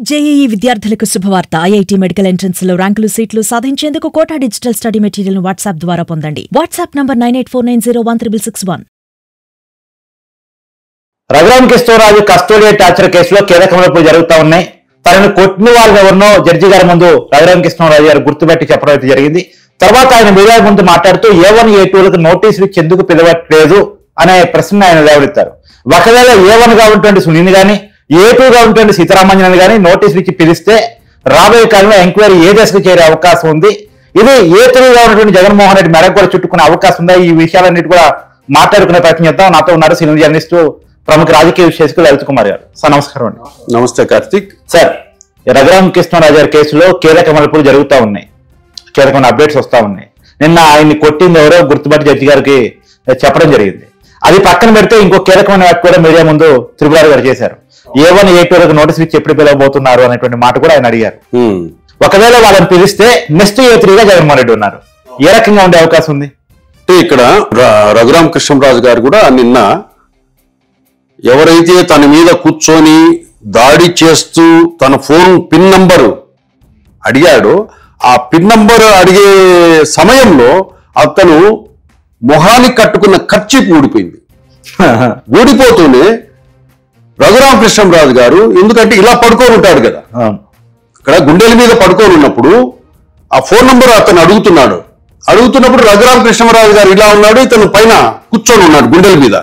JEE విద్యార్థులకు శుభవార్త. IIT medical entrance లో ర్యాంకులు సీట్లు సాధించేందుకు కోటా డిజిటల్ స్టడీ మెటీరియల్ ను వాట్సాప్ ద్వారా పొందండి. WhatsApp number 9849016661. Raghuram Krishnaraju custodial torture కేసులో కీలక మలుపులు జరుగుతూ ఉన్నాయి. తనను కొట్టిన వాళ్ళు ఎవరినో జడ్జి గారి ముందు రఘురామ్ కృష్ణరాజు గారు గుర్తుపెట్టి చెప్పడం అయితే జరిగింది. తర్వాత ఆయన మీడియా ముందు మాట్లాడుతూ A1 A2లకు నోటీసులు ఇచ్చి ఎందుకు పిలవట్లేదు అనే ప్రశ్న ఆయన లేవనెత్తారు. ఒకవేళ A1 గా ఉన్నటువంటి సునీల్ గాని A2 గా ఉన్నటువంటి సీతారామంజన్ గాని నోటీసులు ఇచ్చి పిలిస్తే రాబోయే కాలంలో ఎంక్వైరీ ఏ దశకు చేరే అవకాశం ఉంది. ఇది A3 గా ఉన్నటువంటి జగన్మోహన్ రెడ్డి మెడకు కూడా చుట్టుకునే అవకాశం ఉందా? ఈ విషయాలన్నిటి కూడా మాట్లాడుకునే ప్రయత్నం చేద్దాం. నాతో ఉన్నారు సీనియర్ జర్నలిస్టు ప్రముఖ రాజకీయ విశ్లేషకులు లలిత్ కుమార్ గారు. సార్ నమస్కారం అండి. నమస్తే కార్తిక్. సార్, రఘురామ్ కృష్ణరాజు గారి కేసులో కీలక మలుపులు జరుగుతూ ఉన్నాయి, కీలకమైన అప్డేట్స్ వస్తూ ఉన్నాయి. నిన్న ఆయన్ని కొట్టింది ఎవరో గుర్తుపట్టి జడ్జి గారికి చెప్పడం జరిగింది. అది పక్కన పెడితే ఇంకో కీలకమైన వ్యాఖ్య కూడా మీడియా ముందు త్రిపురారి గారు చేశారు. A1 A2లకు నోటీసులు ఇచ్చి ఎప్పుడు పిలవబోతున్నారు అనేటువంటి మాట కూడా ఆయన అడిగారు. ఒకవేళ వాళ్ళని పిలిస్తే నెక్స్ట్ A3 గా జగన్మోహన్ రెడ్డి ఉన్నారు. ఏ రకంగా ఉండే అవకాశం ఉంది? ఇక్కడ రఘురామ్ కృష్ణరాజు గారు కూడా నిన్న ఎవరైతే తన మీద కూర్చొని దాడి చేస్తూ తన ఫోన్ పిన్ నంబరు అడిగాడో ఆ పిన్ నంబర్ అడిగే సమయంలో అతను మొహానికి కట్టుకున్న కర్చీప్ ఊడిపోయింది. ఊడిపోతూనే రఘురామ్ కృష్ణరాజు గారు, ఎందుకంటే ఇలా పడుకొని ఉంటాడు కదా, ఇక్కడ గుండెల మీద పడుకొని ఉన్నప్పుడు ఆ ఫోన్ నంబర్ అతను అడుగుతున్నప్పుడు రఘురామ్ కృష్ణరాజు గారు ఇలా ఉన్నాడు, ఇతను పైన కూర్చొని ఉన్నాడు గుండెల మీద.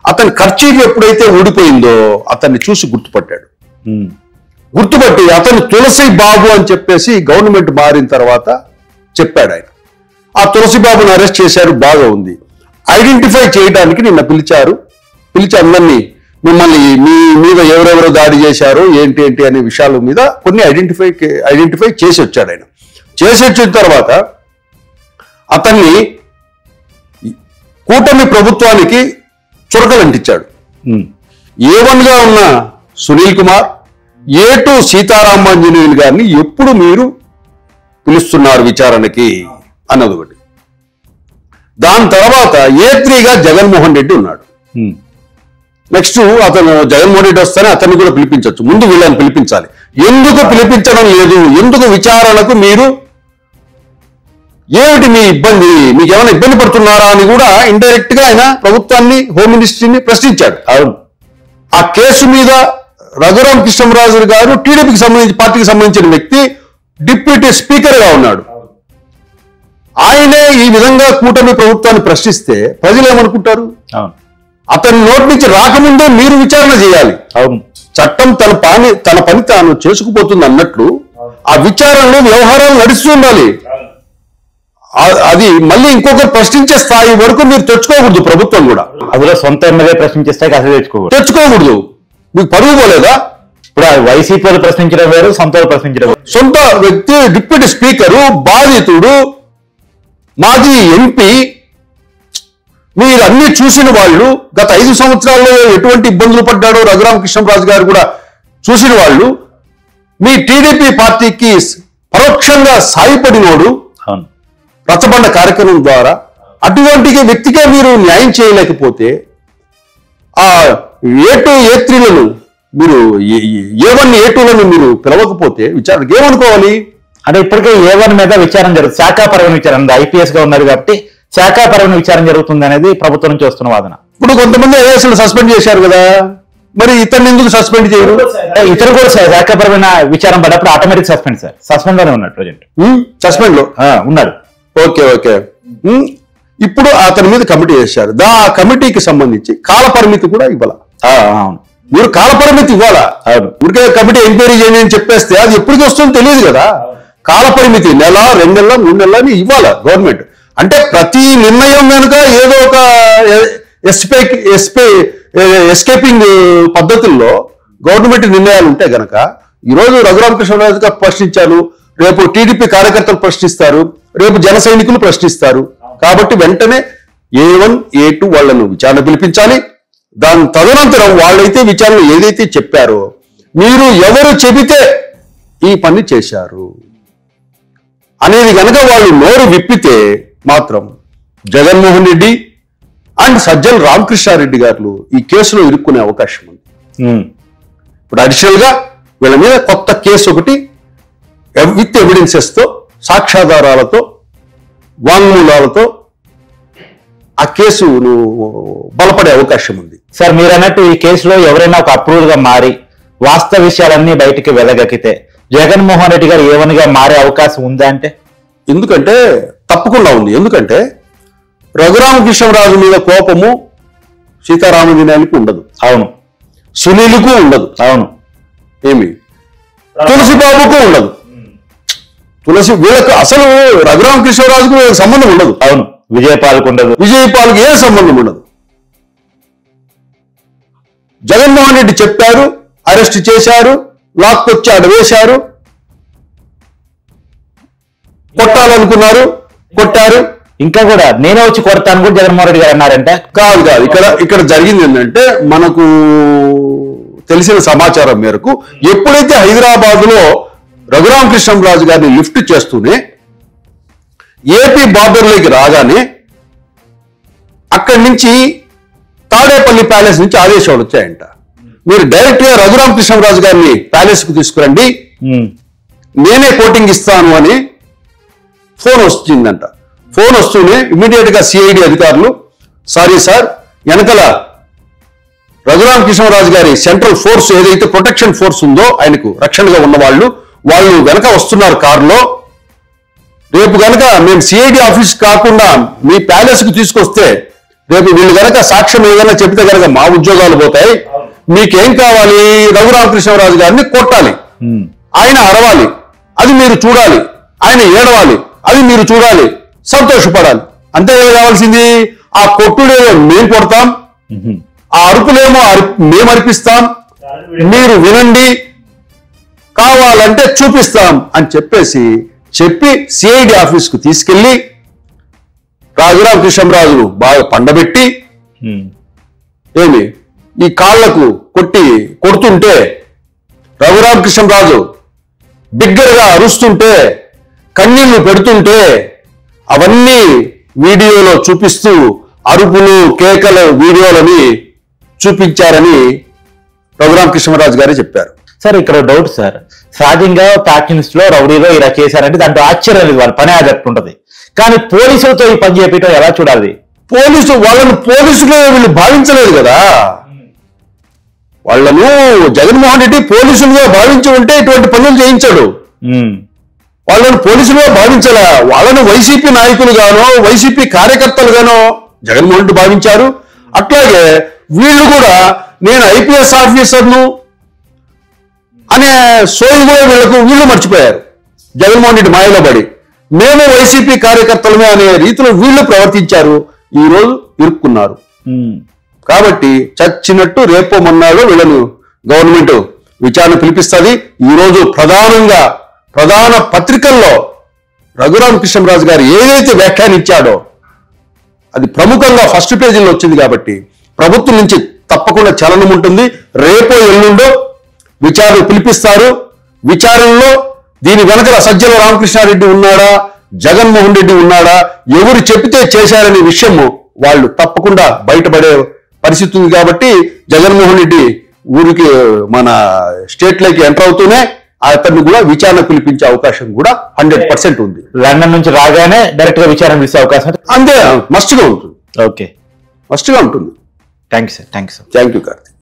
అతని కర్చీఫ్ ఎప్పుడైతే ఊడిపోయిందో అతన్ని చూసి గుర్తుపట్టాడు. గుర్తుపట్టి అతను తులసి బాబు అని చెప్పేసి గవర్నమెంట్ మారిన తర్వాత చెప్పాడు ఆయన. ఆ తులసి బాబుని అరెస్ట్ చేశారు, బాగా ఉంది. ఐడెంటిఫై చేయడానికి నిన్న పిలిచి అందరినీ మిమ్మల్ని మీ మీద ఎవరెవరో దాడి చేశారు ఏంటి అనే విషయాల మీద కొన్ని ఐడెంటిఫై చేసి వచ్చాడు ఆయన. చేసి వచ్చిన తర్వాత అతన్ని కూటమి ప్రభుత్వానికి చురకలంటించాడు. A1 గా ఉన్న సునీల్ కుమార్, A2 సీతారామాంజనేయులు గారిని ఎప్పుడు మీరు పిలుస్తున్నారు విచారణకి అన్నది ఒకటి. దాని తర్వాత A3 గా జగన్మోహన్ రెడ్డి ఉన్నాడు. నెక్స్ట్ అతను జగన్మోహన్ రెడ్డి వస్తేనే అతన్ని కూడా పిలిపించవచ్చు. ముందు వీళ్ళని పిలిపించాలి. ఎందుకు పిలిపించడం లేదు? ఎందుకు విచారణకు మీరు ఏమిటి మీ ఇబ్బంది? మీకు ఏమైనా ఇబ్బంది పడుతున్నారా అని కూడా ఇండైరెక్ట్ గా ఆయన ప్రభుత్వాన్ని, హోమ్ మినిస్ట్రీని ప్రశ్నించాడు. ఆ కేసు మీద రఘురామ్ కృష్ణరాజు గారు టీడీపీకి సంబంధించి పార్టీకి సంబంధించిన వ్యక్తి, డిప్యూటీ స్పీకర్ గా ఉన్నాడు. ఆయనే ఈ విధంగా కూటమి ప్రభుత్వాన్ని ప్రశ్నిస్తే ప్రజలు ఏమనుకుంటారు? అతని నోటి నుంచి రాకముందే మీరు విచారణ చేయాలి. చట్టం తన పని తాను చేసుకుపోతుంది అన్నట్లు ఆ విచారణలో వ్యవహారాలు నడుస్తూ ఉండాలి. అది మళ్ళీ ఇంకొకరు ప్రశ్నించే స్థాయి వరకు మీరు తెచ్చుకోకూడదు. ప్రభుత్వం కూడా అందులో సొంత ఎమ్మెల్యే ప్రశ్నించే స్థాయికి అసలు తెచ్చుకోకూడదు. మీకు పరువు పోలేదా? ఇప్పుడు వైసీపీ ప్రశ్నించడం వేరు, సొంత ప్రశ్నించడం. సొంత వ్యక్తి, డిప్యూటీ స్పీకరు, బాధితుడు, మాజీ ఎంపీ, మీరు అన్ని చూసిన వాళ్ళు, గత 5 సంవత్సరాల్లో ఎటువంటి ఇబ్బందులు పడ్డాడో రఘురామ్ కృష్ణరాజు గారు కూడా చూసిన వాళ్ళు, మీ టీడీపీ పార్టీకి పరోక్షంగా సాయపడినోడు రచ్చబండ కార్యక్రమం ద్వారా. అటువంటి వ్యక్తిగా మీరు న్యాయం చేయలేకపోతే ఆ A2 A3లను మీరు A1 A2లను మీరు పిలవకపోతే విచారణకు ఏమనుకోవాలి? అంటే ఇప్పటికే A1 మీద విచారణ జరుగుతుంది, శాఖాపరమైన విచారణ. IPS గా ఉన్నారు కాబట్టి శాఖాపరమైన విచారణ జరుగుతుంది అనేది ప్రభుత్వం నుంచి వస్తున్న వాదన. ఇప్పుడు కొంతమంది ఐఏఎస్లు సస్పెండ్ చేశారు కదా, మరి ఇతన్ని ఎందుకు సస్పెండ్ చేయరు? ఇతను కూడా శాఖాపరమైన విచారణ పడ్డప్పుడు ఆటోమేటిక్ సస్పెండ్ సార్. సస్పెండ్ లోనే ఉన్నాడు ప్రజెంట్. సస్పెండ్ లో ఉన్నాడు. ఓకే. ఇప్పుడు అతని మీద కమిటీ చేశారు. ఆ కమిటీకి సంబంధించి కాల పరిమితి కూడా ఇవ్వాల. మీరు కాల పరిమితి ఇవ్వాలా? ఊరికే కమిటీ ఎంక్వైరీ చేయండి అని చెప్పేస్తే అది ఎప్పటికి వస్తుందో తెలియదు కదా. కాల పరిమితి 1 నెల, 2 నెలల, 3 నెలలని ఇవ్వాలా గవర్నమెంట్. అంటే ప్రతి నిర్ణయం కనుక ఏదో ఒక ఎస్కేపింగ్ పద్ధతుల్లో గవర్నమెంట్ నిర్ణయాలు ఉంటే గనక, ఈరోజు రఘురామ్ కృష్ణరాజు గారు ప్రశ్నించారు, రేపు టీడీపీ కార్యకర్తలు ప్రశ్నిస్తారు, రేపు జన సైనికులు ప్రశ్నిస్తారు. కాబట్టి వెంటనే A1 A2 వాళ్లను విచారణ పిలిపించాలి. దాని తదనంతరం వాళ్ళైతే విచారణ ఏదైతే చెప్పారో, మీరు ఎవరు చెబితే ఈ పని చేశారు అనేది గనక వాళ్ళు నోరు విప్పితే మాత్రం జగన్మోహన్ రెడ్డి అండ్ సజ్జల రామకృష్ణారెడ్డి గారు ఈ కేసులో ఇరుక్కునే అవకాశం ఉంది. ఇప్పుడు అడిషనల్ గా వీళ్ళ మీద కొత్త కేసు ఒకటి విత్ ఎవిడెన్సెస్తో, సాక్ష్యాధారాలతో, వాంగ్మూలాలతో ఆ కేసు బలపడే అవకాశం ఉంది. సార్ మీరు అన్నట్టు ఈ కేసులో ఎవరైనా ఒక అప్రూవల్ గా మారి వాస్తవ విషయాలన్నీ బయటికి వెలగక్కితే జగన్మోహన్ రెడ్డి గారు ఏవన్గా మారే అవకాశం ఉందా అంటే? ఎందుకంటే తప్పకుండా ఉంది. ఎందుకంటే రఘురామకృష్ణరాజు మీద కోపము సీతారామదినానికి ఉండదు. అవును. సునీలుకు ఉండదు. అవును. ఏమి తులసిబాబుకు ఉండదు. వీళ్ళకు అసలు రఘురామకృష్ణరాజుకు సంబంధం ఉండదు. అవును. విజయపాల్కు ఉండదు. విజయపాల్కి ఏ సంబంధం ఉండదు. జగన్మోహన్ రెడ్డి చెప్పారు, అరెస్ట్ చేశారు, లాక్కొచ్చి ఆడ వేశారు, కొట్టాలనుకున్నారు, కొట్టారు. ఇంకా కూడా నేనే వచ్చి కొడతాను కూడా జగన్మోహన్ రెడ్డి గారు అన్నారంటే కాదు. ఇక్కడ జరిగింది ఏంటంటే, మనకు తెలిసిన సమాచారం మేరకు ఎప్పుడైతే హైదరాబాద్ లో రఘురామకృష్ణరాజు గారిని లిఫ్ట్ చేస్తూనే ఏపీ బార్డర్లోకి రాగానే అక్కడి నుంచి తాడేపల్లి ప్యాలెస్ నుంచి ఆదేశాలు వచ్చాయంట. మీరు డైరెక్ట్ గా రఘురామకృష్ణరాజు గారిని ప్యాలెస్ కు తీసుకురండి, నేనే కోటింగ్ ఇస్తాను అని ఫోన్ వచ్చిందంట. ఫోన్ వస్తూనే ఇమీడియట్ గా సిఐడి అధికారులు, సారీ సార్, వెనకల రఘురామకృష్ణరాజు గారి సెంట్రల్ ఫోర్స్ ఏదైతే ప్రొటెక్షన్ ఫోర్స్ ఉందో, ఆయనకు రక్షణగా ఉన్న వాళ్ళు వెనక వస్తున్నారు కారులో. రేపు గనక మేము సిఐడి ఆఫీస్ కాకుండా మీ ప్యాలెస్ కు తీసుకొస్తే రేపు వీళ్ళు గనక సాక్ష్యం ఏదైనా చెప్తే గనక మా ఉద్యోగాలు పోతాయి. మీకేం కావాలి? రఘురామకృష్ణరాజు గారిని కొట్టాలి, ఆయన అరవాలి, అది మీరు చూడాలి, ఆయన ఏడవాలి, అది మీరు చూడాలి, సంతోషపడాలి. అంతే కావాల్సింది. ఆ కొట్టుడేమో మేము కొడతాం, ఆ అరుపులేమో మేము అర్పిస్తాం, మీరు వినండి, కావాలంటే చూపిస్తాం అని చెప్పి సిఐడి ఆఫీస్ కు తీసుకెళ్లి రఘురామకృష్ణరాజును బాగా పండబెట్టి ఈ కాళ్లకు కొడుతుంటే రఘురామకృష్ణరాజు బిగ్గరగా అరుస్తుంటే, కన్నీళ్లు పెడుతుంటే అవన్నీ వీడియోలో చూపిస్తూ అరుపులు కేకల వీడియోలని చూపించారని రఘురామకృష్ణరాజు గారే చెప్పారు. సార్ ఇక్కడ డౌట్ సార్, సహజంగా ప్యాకిన్స్ లో రౌడీలో ఇలా చేశారంటే దాంట్లో ఆశ్చర్యం లేదు, వాళ్ళ పని అదట్టుంటది. కానీ పోలీసులతో ఈ పని చేపించడం ఎలా చూడాలి? పోలీసులు వీళ్ళు భావించలేదు కదా. వాళ్ళను జగన్మోహన్ రెడ్డి పోలీసులుగా భావించి ఉంటే ఇటువంటి పనులు చేయించాడు. వాళ్ళను పోలీసులుగా భావించలే, వాళ్ళను వైసీపీ నాయకులుగానో వైసీపీ కార్యకర్తలుగానో జగన్మోహన్ రెడ్డి భావించారు. అట్లాగే వీళ్ళు కూడా నేను ఐపీఎస్ ఆఫీసర్ను అనే సోయి కూడా వీళ్ళు మర్చిపోయారు. జగన్మోహన్ రెడ్డి మాయలో పడి మేము వైసీపీ కార్యకర్తలమే అనే రీతిలో వీళ్ళు ప్రవర్తించారు. ఈ రోజు ఇరుక్కున్నారు. కాబట్టి చచ్చినట్టు రేపో మొన్నాడు వీళ్ళను గవర్నమెంట్ విచారణ పిలిపిస్తుంది. ఈ రోజు ప్రధాన పత్రికల్లో రఘురామకృష్ణరాజు గారు ఏదైతే వ్యాఖ్యానించాడో అది ప్రముఖంగా ఫస్ట్ పేజీలో వచ్చింది. కాబట్టి ప్రభుత్వం నుంచి తప్పకుండా చలనం ఉంటుంది. రేపో ఎల్లుండో విచారణ పిలిపిస్తారు. విచారణలో దీని వెనక సజ్జల రామకృష్ణారెడ్డి ఉన్నాడా, జగన్మోహన్ రెడ్డి ఉన్నాడా, ఎవరు చెబితే చేశారనే విషయము వాళ్ళు తప్పకుండా బయటపడే పరిస్థితి ఉంది. కాబట్టి జగన్మోహన్ రెడ్డి ఊరికి మన స్టేట్ లోకి ఎంటర్ అవుతూనే అతన్ని కూడా విచారణ పిలిపించే అవకాశం కూడా 100% ఉంది. లండన్ నుంచి రాగానే డైరెక్ట్ గా విచారణ పిలిచే అవకాశం అంతే మస్ట్ గా ఉంటుంది. ఓకే, మస్ట్ గా ఉంటుంది. Thank you sir. Thank you Karthik.